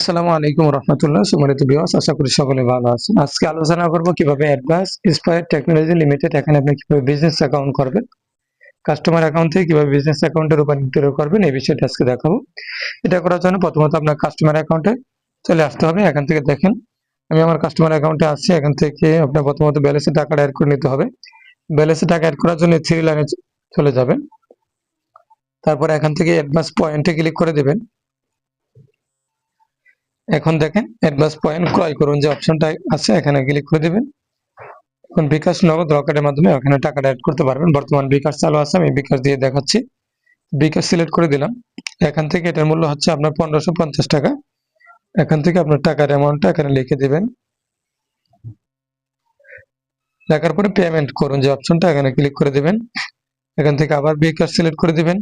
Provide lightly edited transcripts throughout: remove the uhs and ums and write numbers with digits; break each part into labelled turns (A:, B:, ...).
A: আসসালামু আলাইকুম রহমতুল্লাহ। সম্মানিত ভিউয়ার্স, আশা করি সকলে ভালো আছেন। আজকে আলোচনা করব কিভাবে অ্যাডভান্স ইন্সপায়ার টেকনোলজি লিমিটেড এখানে আপনি কিভাবে বিজনেস অ্যাকাউন্ট করবেন, কাস্টমার অ্যাকাউন্ট থেকে কিভাবে বিজনেস অ্যাকাউন্টে রূপান্তর করবেন, এই বিষয়টা আজকে দেখাবো। এটা করার জন্য প্রথমত আপনার কাস্টমার অ্যাকাউন্টে চলে আসতে হবে। এখান থেকে দেখেন আমি আমার কাস্টমার অ্যাকাউন্টে আসছি। এখান থেকে আপনার প্রথমত ব্যালেন্সে টাকাটা অ্যাড করে নিতে হবে। ব্যালেন্সে টাকা অ্যাড করার জন্য থ্রি লাইনে চলে যাবেন। তারপরে এখান থেকে অ্যাডভান্স পয়েন্টে ক্লিক করে দেবেন। এখন দেখেন অ্যাডভান্স পয়েন্ট ক্রয় করুন যে অপশনটা আছে, এখানে ক্লিক করে দেবেন। এখন বিকাশ নগদ রকেটের মাধ্যমে ওখানে টাকাটা অ্যাড করতে পারবেন। বর্তমান বিকাশ চালু আছে, আমি বিকাশ দিয়ে দেখাচ্ছি। বিকাশ সিলেক্ট করে দিলাম। এখান থেকে এটার মূল্য হচ্ছে আপনার 1550 টাকা। এখান থেকে আপনার টাকার অ্যামাউন্টটা এখানে লিখে দিবেন। লেখার পরে পেমেন্ট করুন যে অপশনটা, এখানে ক্লিক করে দিবেন। এখান থেকে আবার বিকাশ সিলেক্ট করে দিবেন।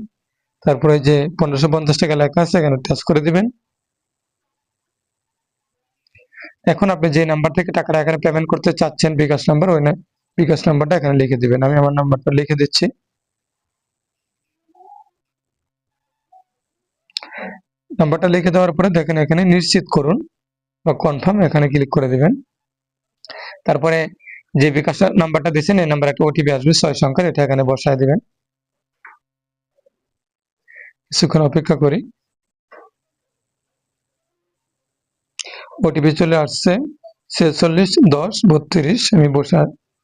A: তারপরে যে 1550 টাকা লেখা আছে এখানে টাচ করে দিবেন। এখন আপনি যে নাম্বার থেকে টাকাটা এখানে পেমেন্ট করতে চাচ্ছেন, বিকাশ নাম্বার, ওই বিকাশ নাম্বারটা এখানে লিখে দিবেন। আমি আমার নাম্বারটা লিখে দিচ্ছি। নাম্বারটা লিখে দেওয়ার পরে দেখেন এখানে নিশ্চিত করুন বা কনফার্ম, এখানে ক্লিক করে দিবেন। তারপরে যে বিকাশ নাম্বারটা দিয়েছেন এই নাম্বার একটা ওটিপি আসবে 6 সংখ্যার, এটা এখানে বসায় দিবেন। কিছুক্ষণ অপেক্ষা করি। ওটিপি চলে আসছে 461032। আমি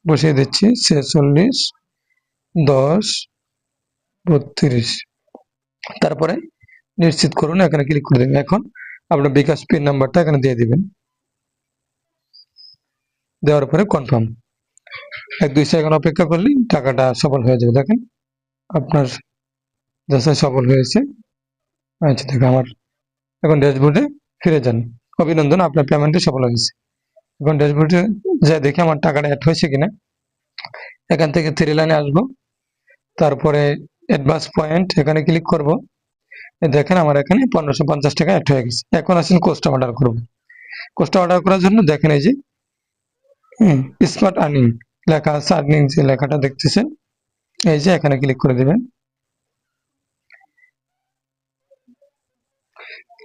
A: বসিয়ে দিচ্ছি 461032। তারপরে নিশ্চিত করুন, এখানে ক্লিক করে দেবেন। এখন আপনার বিকাশ পিন নাম্বারটা এখানে দিয়ে দিবেন। দেওয়ার পরে কনফার্ম। 1-2 সেকেন্ড অপেক্ষা করলেই টাকাটা সফল হয়ে যাবে। দেখেন আপনার যাচাই সফল হয়েছে। আচ্ছা দেখেন আমার এখন ড্যাশবোর্ডে ফিরে যান। অভিনন্দন, আপনার পেমেন্টে সফল হয়েছে। এখন ড্যাশবোর্ডে যা দেখে আমার টাকাটা অ্যাড হয়েছে কিনা, এখান থেকে থ্রি লাইনে আসবো। তারপরে অ্যাডভান্স পয়েন্ট এখানে ক্লিক করব। দেখেন আমার এখানে 1550 টাকা অ্যাড হয়ে গেছে। এখন আসেন কোস্টটা অর্ডার করব। কোস্টটা অর্ডার করার জন্য দেখেন এই যে স্মার্ট আর্নিং লেখা আছে, আর্নিং যে লেখাটা দেখতেছেন এই যে, এখানে ক্লিক করে দিবেন।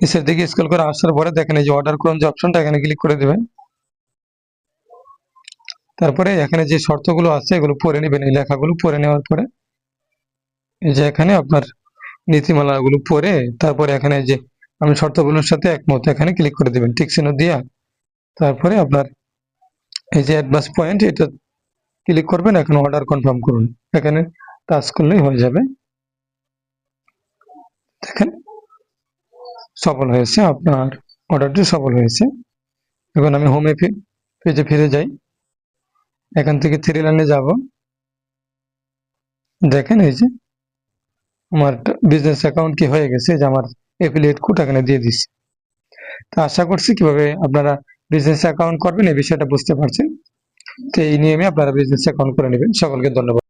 A: নিচের দিকে স্ক্রল করে আসার পরে দেখেন এই যে অর্ডার করুন যে অপশনটা, এখানে ক্লিক করে দিবেন। তারপরে এখানে যে শর্তগুলো আছে এগুলো পড়ে নেবেন। এই লেখাগুলো পড়ে নেওয়ার পরে এই যে এখানে আপনার নীতিমালাগুলো পড়ে তারপরে এখানে যে আমি শর্তগুলোর সাথে একমত, এখানে ক্লিক করে দিবেন টিক চিহ্ন দিয়া। তারপরে আপনার এই যে অ্যাডভান্স পয়েন্ট এটা ক্লিক করবেন। এখন অর্ডার কনফার্ম করুন, এখানে টাচ করলেই হয়ে যাবে। দেখেন সফল হয়েছে, আপনার অর্ডারটি সফল হয়েছে। এখন আমি হোমে পেজে ফিরে যাই। এখান থেকে থ্রি লাইনে যাব। দেখেন এই যে আমার বিজনেস অ্যাকাউন্ট কি হয়ে গেছে, যে আমার এফিলিয়েট কোড এখানে দিয়ে দিচ্ছি। তো আশা করছি কিভাবে আপনারা বিজনেস অ্যাকাউন্ট করবেন এই বিষয়টা বুঝতে পারছেন। তো এই নিয়মে আপনারা বিজনেস অ্যাকাউন্ট করে নেবেন। সকলকে ধন্যবাদ।